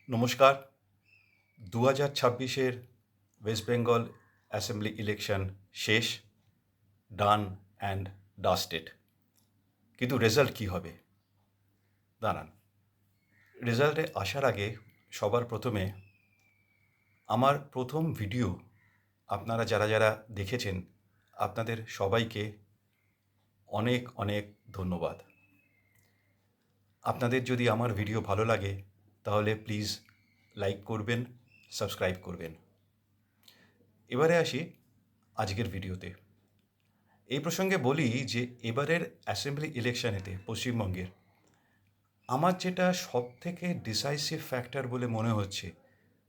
নমস্কার। 2026-এর West Bengal assembly election শেষ, done and dusted. কিন্তু রেজাল্ট কী হবে? দাঁড়ান, রেজাল্টে আসার আগে সবার প্রথমে আমার প্রথম ভিডিও আপনারা যারা যারা দেখেছেন, আপনাদের সবাইকে অনেক অনেক ধন্যবাদ। আপনাদের যদি আমার ভিডিও ভালো লাগে তাহলে প্লিজ লাইক করবেন, সাবস্ক্রাইব করবেন। এবারে আসি আজকের ভিডিওতে। এই প্রসঙ্গে বলি যে এবারের অ্যাসেম্বলি ইলেকশনেতে পশ্চিমবঙ্গের আমার যেটা সবথেকে ডিসাইসিভ ফ্যাক্টর বলে মনে হচ্ছে,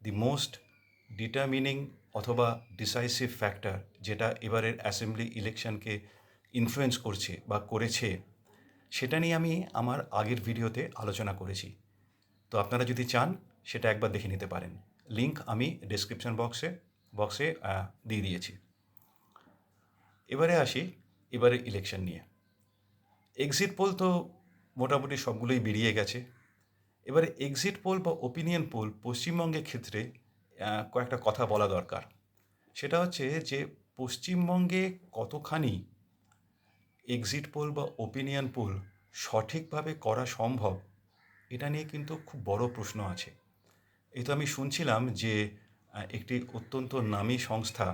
দি মোস্ট ডিটারমিনিং অথবা ডিসাইসিভ ফ্যাক্টর যেটা এবারের অ্যাসেম্বলি ইলেকশনকে ইনফ্লুয়েন্স করছে বা করেছে, সেটা নিয়ে আমি আমার আগের ভিডিওতে আলোচনা করেছি। তো আপনারা যদি চান সেটা একবার দেখে নিতে পারেন। লিংক আমি ডেসক্রিপশন বক্সে দিয়ে দিয়েছি। এবারে আসি এবারে ইলেকশন নিয়ে। এক্সিট পোল তো মোটামুটি সবগুলোই বেরিয়ে গেছে। এবারে এক্সিট পোল বা ওপিনিয়ন পোল পশ্চিমবঙ্গের ক্ষেত্রে কয়েকটা কথা বলা দরকার। সেটা হচ্ছে যে পশ্চিমবঙ্গে কতখানি এক্সিট পোল বা ওপিনিয়ন পোল সঠিকভাবে করা সম্ভব, এটা নিয়ে কিন্তু খুব বড় প্রশ্ন আছে। এই তো আমি শুনছিলাম যে একটি অত্যন্ত নামী সংস্থা,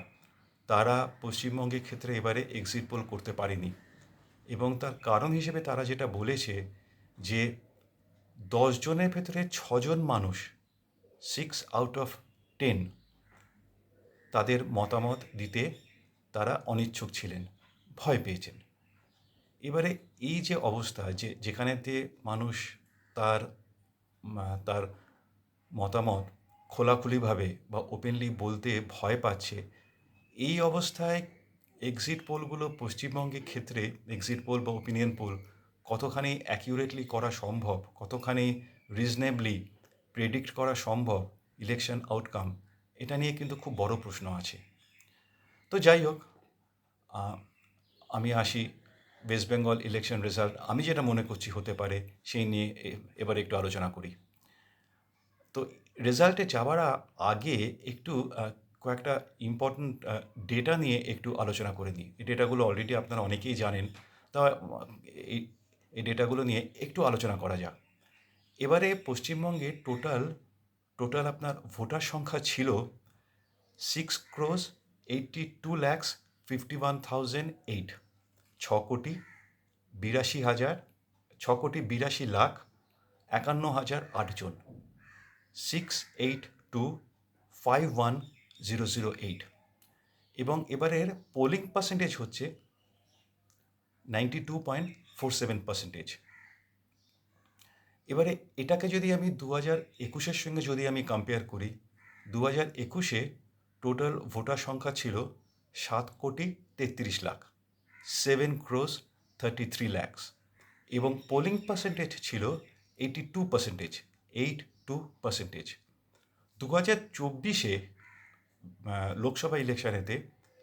তারা পশ্চিমবঙ্গের ক্ষেত্রে এবারে এক্সিট পোল করতে পারেনি, এবং তার কারণ হিসেবে তারা যেটা বলেছে যে 10 জনের ভেতরে 6জন মানুষ, 6 out of 10, তাদের মতামত দিতে তারা অনিচ্ছুক ছিলেন, ভয় পেয়েছেন। এবারে এই যে অবস্থা, যেখানেতে মানুষ তার তার মতামত খোলাখুলিভাবে বা ওপেনলি বলতে ভয় পাচ্ছে, এই অবস্থায় এক্সিট পোলগুলো পশ্চিমবঙ্গের ক্ষেত্রে এক্সিট পোল বা ওপিনিয়ন পোল কতখানি অ্যাকিউরেটলি করা সম্ভব, কতখানি রিজনেবলি প্রেডিক্ট করা সম্ভব ইলেকশন আউটকাম, এটা নিয়ে কিন্তু খুব বড় প্রশ্ন আছে। তো যাই হোক, আমি আসি ওয়েস্ট বেঙ্গল ইলেকশন রেজাল্ট আমি যেটা মনে করছি হতে পারে সেই নিয়ে এবার একটু আলোচনা করি। তো রেজাল্টে যাওয়ার আগে একটু কয়েকটা ইম্পর্ট্যান্ট ডেটা নিয়ে একটু আলোচনা করে নিই। এই ডেটাগুলো অলরেডি আপনারা অনেকেই জানেন, তা এই এই ডেটাগুলো নিয়ে একটু আলোচনা করা যাক। এবারে পশ্চিমবঙ্গে টোটাল আপনার ভোটার সংখ্যা ছিল 6,82,51,008, 6,82,51,008 জন, 682,51,008। এবং এবারের পোলিং পার্সেন্টেজ হচ্ছে 92.47%। এবারে এটাকে যদি আমি 2021-এর সঙ্গে যদি আমি কম্পেয়ার করি, 2021-এ টোটাল ভোটার সংখ্যা ছিল 7,33,00,000, 7,33,00,000, এবং পোলিং পার্সেন্টেজ ছিল 82%, 82%। 2024-এ লোকসভা ইলেকশনেতে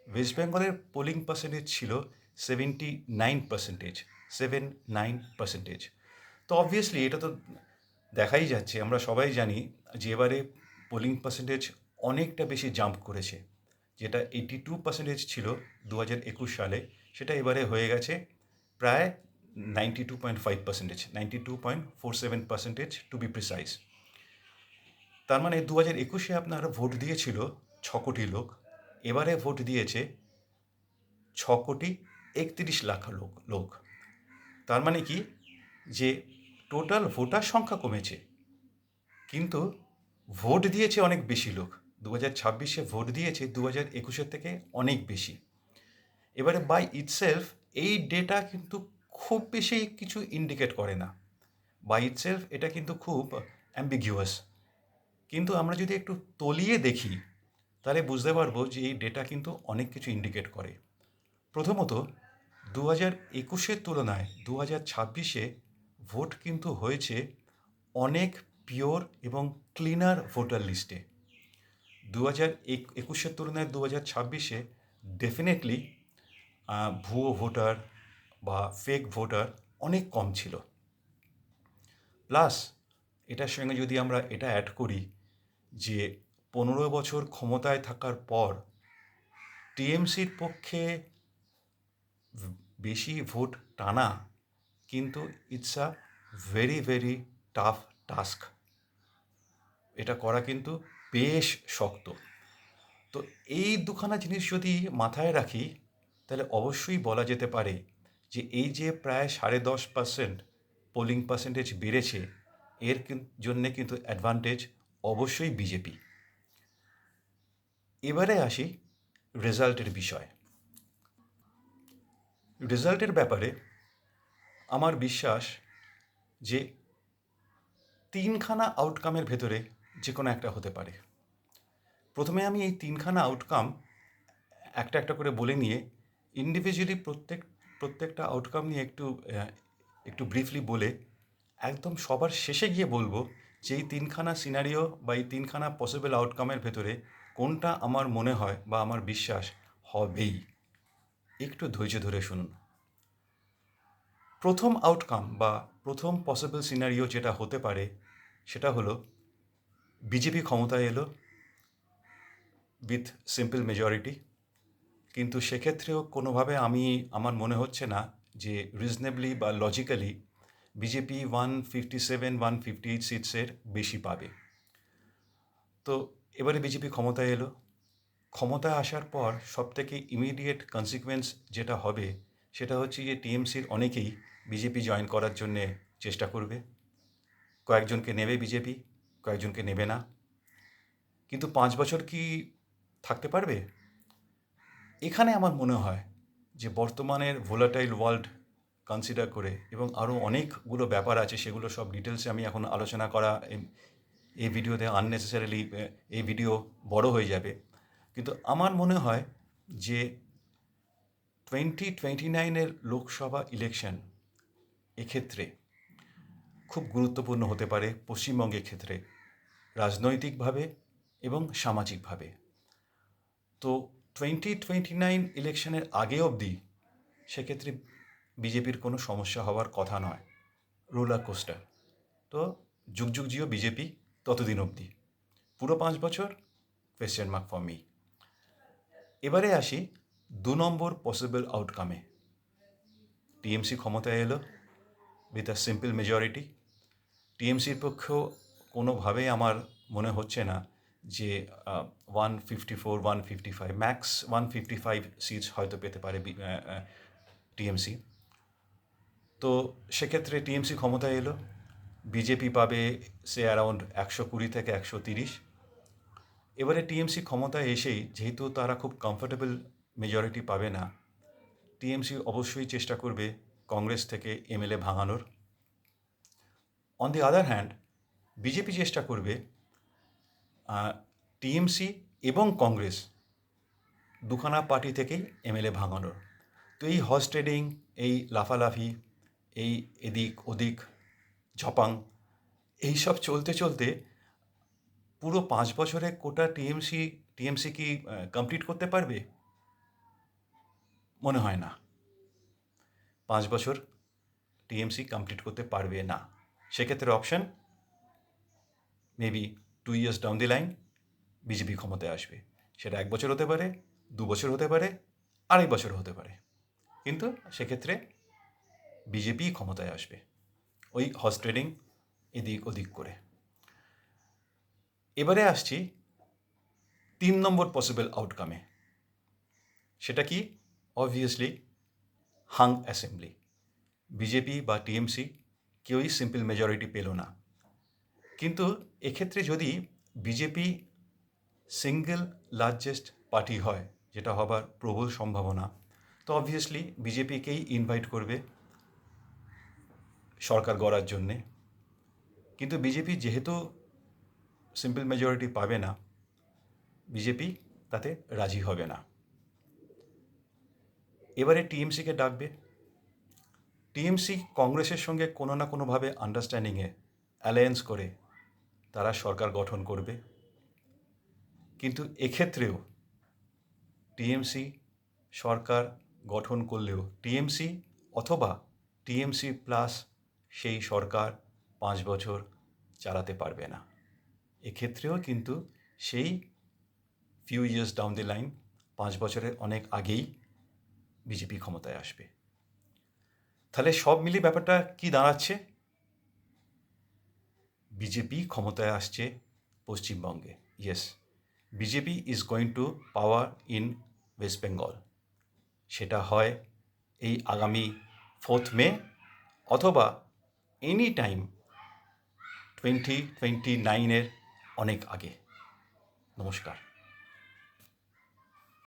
ওয়েস্ট বেঙ্গলের পোলিং পার্সেন্টেজ ছিল 79%, 79%। তো অবভিয়াসলি এটা তো দেখাই যাচ্ছে, আমরা সবাই জানি যে এবারে পোলিং পার্সেন্টেজ অনেকটা বেশি জাম্প করেছে। যেটা 82% ছিল 2021 সালে, সেটা এবারে হয়ে গেছে প্রায় 92.5%, 92.47% টু বি প্রিসাইজ। তার মানে 2021-এ আপনার ভোট দিয়েছিল 6 কোটি লোক, এবারে ভোট দিয়েছে 6,31,00,000 লোক। তার মানে কি, যে টোটাল ভোটার সংখ্যা কমেছে কিন্তু ভোট দিয়েছে অনেক বেশি লোক। 2026-এ ভোট দিয়েছে 2021-এর থেকে অনেক বেশি। এবারে বাই ইটসেলফ এই ডেটা কিন্তু খুব বেশি কিছু ইন্ডিকেট করে না। বাই ইটসেলফ এটা কিন্তু খুব অ্যাম্বিগিউয়াস। কিন্তু আমরা যদি একটু তলিয়ে দেখি তাহলে বুঝতে পারবো যে এই ডেটা কিন্তু অনেক কিছু ইন্ডিকেট করে। প্রথমত, 2021-এর তুলনায় 2026-এ ভোট কিন্তু হয়েছে অনেক পিওর এবং ক্লিনার ভোটার লিস্টে। 2021-এর তুলনায় 2026-এ ডেফিনেটলি ভুয়ো ভোটার বা ফেক ভোটার অনেক কম ছিল। প্লাস এটার সঙ্গে যদি আমরা এটা অ্যাড করি যে 15 বছর ক্ষমতায় থাকার পর টিএমসির পক্ষে বেশি ভোট টানা কিন্তু it's a very very tough task. এটা করা কিন্তু বেশ শক্ত। তো এই দুখানা জিনিস যদি মাথায় রাখি তাহলে অবশ্যই বলা যেতে পারে যে এই যে প্রায় 10.5% পোলিং পার্সেন্টেজ বেড়েছে এর জন্যে কিন্তু অ্যাডভান্টেজ অবশ্যই বিজেপি। এবারে আসি রেজাল্টের বিষয়। রেজাল্টের ব্যাপারে আমার বিশ্বাস যে তিনখানা আউটকামের ভেতরে যে কোনো একটা হতে পারে। প্রথমে আমি এই তিনখানা আউটকাম একটা একটা করে বলে নিয়ে ইন্ডিভিজুয়ালি প্রত্যেকটা আউটকাম নিয়ে একটু ব্রিফলি বলে একদম সবার শেষে গিয়ে বলবো যে এই তিনখানা সিনারিও বা এই তিনখানা পসিবল আউটকামের ভেতরে কোনটা আমার মনে হয় বা আমার বিশ্বাস হবেই। একটু ধৈর্য ধরে শুনুন। প্রথম আউটকাম বা প্রথম পসিবল সিনারিও যেটা হতে পারে সেটা হলো বিজেপি ক্ষমতায় এলো উইথ সিম্পল মেজরিটি, কিন্তু সেক্ষেত্রেও কোনোভাবে আমার মনে হচ্ছে না যে রিজনেবলি বা লজিক্যালি বিজেপি 157-158 সিটসের বেশি পাবে। তো এবারে বিজেপি ক্ষমতায় এলো। ক্ষমতায় আসার পর সবথেকে ইমিডিয়েট কনসিকুয়েন্স যেটা হবে সেটা হচ্ছে যে টিএমসির অনেকেই বিজেপি জয়েন করার জন্যে চেষ্টা করবে। কয়েকজনকে নেবে বিজেপি, কয়েকজনকে নেবে না। কিন্তু 5 বছর কি থাকতে পারবে? এখানে আমার মনে হয় যে বর্তমানের ভোলাটাইল ওয়ার্ল্ড কনসিডার করে এবং আরও অনেকগুলো ব্যাপার আছে, সেগুলো সব ডিটেলসে আমি এখন আলোচনা করা এই ভিডিওতে আননেসেসারিলি এই ভিডিও বড় হয়ে যাবে। কিন্তু আমার মনে হয় যে 2029-এর লোকসভা ইলেকশন এক্ষেত্রে খুব গুরুত্বপূর্ণ হতে পারে পশ্চিমবঙ্গের ক্ষেত্রে, রাজনৈতিকভাবে এবং সামাজিকভাবে। তো 2029 ইলেকশনের আগে অবধি সেক্ষেত্রে বিজেপির কোনো সমস্যা হওয়ার কথা নয়। Roller coaster. তো যুগ যুগ জিও বিজেপি ততদিন অবধি। পুরো 5 বছর কোয়েশ্চেন মার্ক ফর মি। এবারে আসি 2 নম্বর পসিবল আউটকামে। টিএমসি ক্ষমতায় এলো উইথ আ সিম্পল মেজরিটি। টিএমসির পক্ষেও কোনোভাবেই আমার মনে হচ্ছে না যে 154-155 ম্যাক্স 155 সিটস হয়তো পেতে পারে টিএমসি। তো সেক্ষেত্রে টিএমসি ক্ষমতায় এলো, বিজেপি পাবে সে অ্যারাউন্ড 120 থেকে 130। এবারে টিএমসি ক্ষমতায় এসেই যেহেতু তারা খুব কমফোর্টেবল মেজরিটি পাবে না, টিএমসি অবশ্যই চেষ্টা করবে কংগ্রেস থেকে এমএলএ ভাঙানোর। On the other hand BJP চেষ্টা করবে টিএমসি এবং কংগ্রেস দুখানা পার্টি থেকেই এমএলএ ভাঙানোর। তো এই হর্স ট্রেডিং, এই লাফালাফি, এই এদিক ওদিক ঝপাং, এইসব চলতে চলতে পুরো 5 বছরে কোটা টিএমসি কি কমপ্লিট করতে পারবে? মনে হয় না। 5 বছর টিএমসি কমপ্লিট করতে পারবে না। সেক্ষেত্রে option maybe 2 years down the line BJP ক্ষমতায় আসবে। সেটা 1 বছর হতে পারে, 2 বছর হতে পারে, 2.5 বছর হতে পারে, কিন্তু সেক্ষেত্রে বিজেপি ক্ষমতায় আসবে ওই হর্স ট্রেডিং এদিক ওদিক করে। এবারে আসছি 3 নম্বর পসিবল আউটকামে। সেটা কি? Obviously hung assembly. বিজেপি বা টিএমসি কেউই সিম্পল মেজরিটি পেল না, কিন্তু এক্ষেত্রে যদি বিজেপি সিঙ্গেল লার্জেস্ট পার্টি হয়, যেটা হবার প্রবল সম্ভাবনা, তো অবভিয়াসলি বিজেপিকেই ইনভাইট করবে সরকার গড়ার জন্যে। কিন্তু বিজেপি যেহেতু সিম্পল মেজরিটি পাবে না, বিজেপি তাতে রাজি হবে না। এবারে টিএমসিকে ডাকবে। টিএমসি কংগ্রেসের সঙ্গে কোনো না কোনোভাবে আন্ডারস্ট্যান্ডিংয়ে অ্যালায়েন্স করে তারা সরকার গঠন করবে। কিন্তু এক্ষেত্রেও টিএমসি সরকার গঠন করলেও টিএমসি অথবা টিএমসি প্লাস সেই সরকার 5 বছর চালাতে পারবে না। এক্ষেত্রেও কিন্তু সেই few years down the line, 5 বছরের অনেক আগেই বিজেপি ক্ষমতায় আসবে। তাহলে সব মিলিয়ে ব্যাপারটা কি দাঁড়াচ্ছে? বিজেপি ক্ষমতায় আসছে পশ্চিমবঙ্গে। Yes, BJP is going to power in West Bengal. সেটা হয় এই আগামী 4th মে অথবা এনি টাইম 2029-এর অনেক আগে। নমস্কার।